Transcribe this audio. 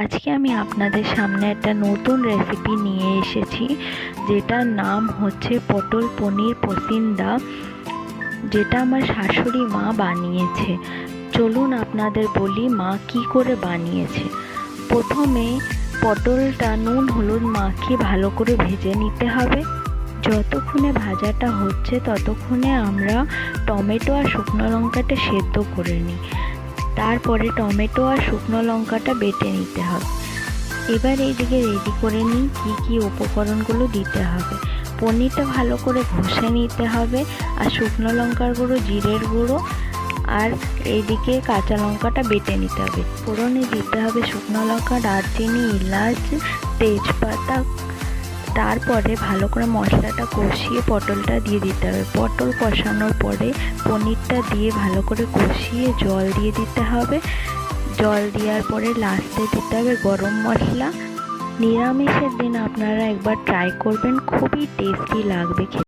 আজকে আমি আপনাদের সামনে একটা নতুন রেসিপি নিয়ে এসেছি, যেটার নাম হচ্ছে পটল পনির পসিন্দা, যেটা আমার শাশুড়ি মা বানিয়েছে। চলুন আপনাদের বলি মা কি করে বানিয়েছে। প্রথমে পটলটা নুন হলুদ মাখিয়ে ভালো করে ভেজে নিতে হবে। যতক্ষণে ভাজাটা হচ্ছে ততক্ষণে আমরা টমেটো আর শুকনো লঙ্কাটা সেদ্ধ করে নিই। তারপরে টমেটো আর শুকনো লঙ্কাটা বেটে নিতে হবে। এবার এইদিকে রেডি করে নিই কী কী উপকরণগুলো দিতে হবে। পনিরটা ভালো করে ঘষে নিতে হবে, আর শুকনো লঙ্কার গুঁড়ো, জিরের গুঁড়ো, আর এইদিকে কাঁচা লঙ্কাটা বেটে নিতে হবে। ফোড়নে দিতে হবে শুকনো লঙ্কা, দারচিনি, এলাচ, তেজপাতা। তারপরে ভালো করে মশলাটা কষিয়ে পটলটা দিয়ে দিতে হবে। পটল কষানোর পরে পনিরটা দিয়ে ভালো করে কষিয়ে জল দিয়ে দিতে হবে। জল দেওয়ার পরে লাস্টে দিতে হবে গরম মশলা। নিরামিষের দিন আপনারা একবার ট্রাই করবেন, খুবই টেস্টি লাগবে খেতে।